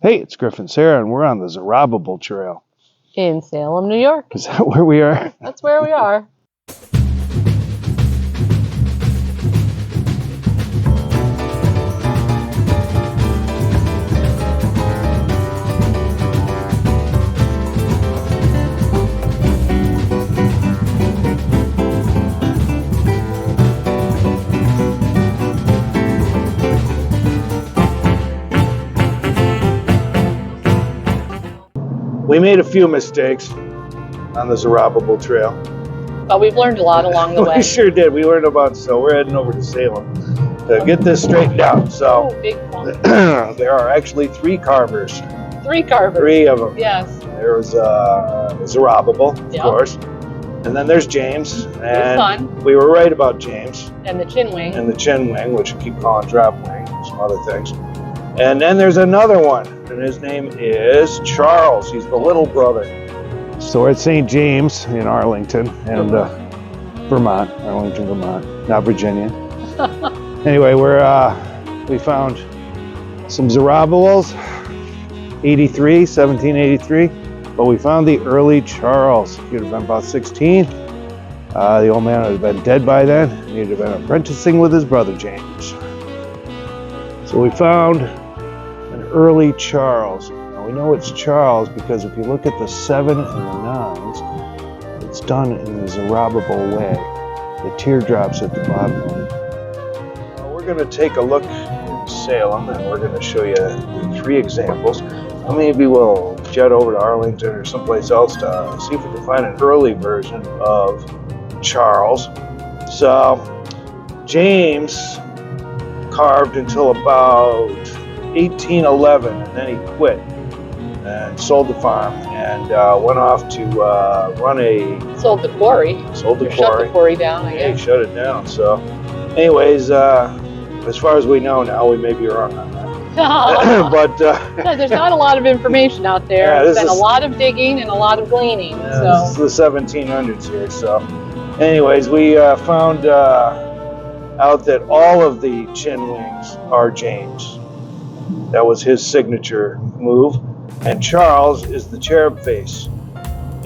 Hey, it's Griff and Sarah, and we're on the Zerubbabel Trail. In Salem, New York. Is that where we are? That's where we are. We made a few mistakes on the Zerubbabel Trail. But we've learned a lot along the way. We sure did. We learned about, so we're heading over to Salem to get this straightened out. So Oh, big one. there are actually 3 carvers. 3 carvers. 3 of them. Yes. There's Zerubbabel, of Yep. course. And then there's James. And fun. we were right about James. And the chin wing. And the chin wing, which we keep calling drop wing, and some other things. And then there's another one, and his name is Charles. He's the little brother. So we're at St. James in Arlington and Vermont, Arlington, Vermont, not Virginia. Anyway, we found some Zerubbabels, 1783, but we found the early Charles. He would have been about 16. The old man would have been dead by then. He would have been apprenticing with his brother James. So we found an early Charles. Now we know it's Charles because if you look at the 7 and the 9s, it's done in the Zerubbabel way. The teardrops at the bottom of it. Well, we're going to take a look in Salem and we're going to show you the 3 examples. Maybe we'll jet over to Arlington or someplace else to see if we can find an early version of Charles. So James carved until about 1811, and then he quit and sold the farm and went off to run a... Sold the quarry. Sold the Or quarry. shut the quarry down, I Yeah, he guess. shut it down. So anyways, as far as we know now, we may be wrong on that. But No, there's not a lot of information out there. Yeah, There's this been a is- lot of digging and a lot of gleaning. this is So the 1700s here. So anyways, we found out that all of the chin wings are James. That was his signature move. And Charles is the cherub face.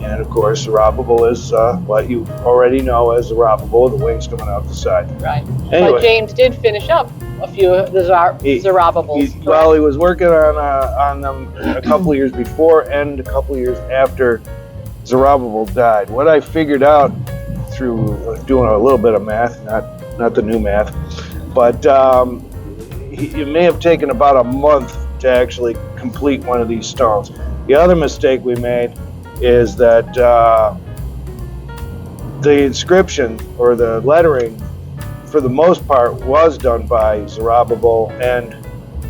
And of course, Zerubbabel is what you already know as Zerubbabel, the wings coming out the side. right. Anyway. But James did finish up a few of the Zerubbabels. Well, he was working on them a couple of years before and a couple of years after Zerubbabel died. What I figured out through doing a little bit of math, not the new math, but it may have taken about a month to actually complete one of these stones. The other mistake we made is that the inscription or the lettering, for the most part, was done by Zerubbabel and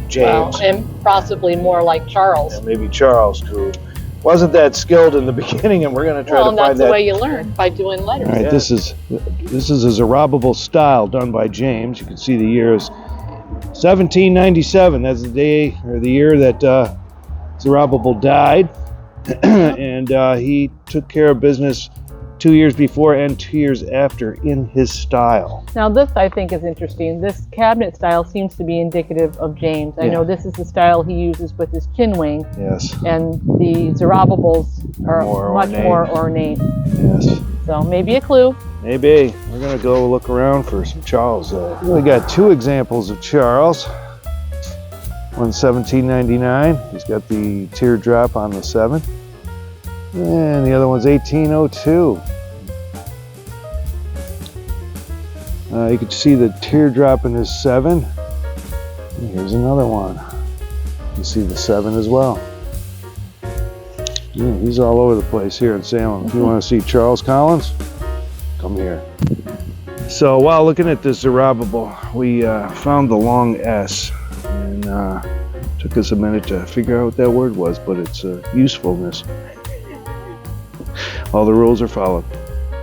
James. Well, and possibly more like Charles. And maybe Charles, who wasn't that skilled in the beginning, and we're going to try Well, to and that's find the that. way you learn, by doing letters. All right, Yeah. this is a Zerubbabel style done by James. You can see the year is 1797. That's the day or the year that Zerubbabel died, and he took care of business 2 years before and 2 years after in his style. Now this I think is interesting. This cabinet style seems to be indicative of James. I Yeah. know this is the style he uses with his chin wing, Yes, and the Zerubbabels are More much ornate. more ornate. yes. So maybe a clue. Maybe. We're going to go look around for some Charles. We got 2 examples of Charles. One's 1799. He's got the teardrop on the 7. And the other one's 1802. You can see the teardrop in his 7. And here's another one. You see the 7 as well. Yeah, he's all over the place here in Salem. If you want to see Charles Collins, come here. So while looking at this Zerubbabel, we found the long S, and took us a minute to figure out what that word was, but it's usefulness. All the rules are followed.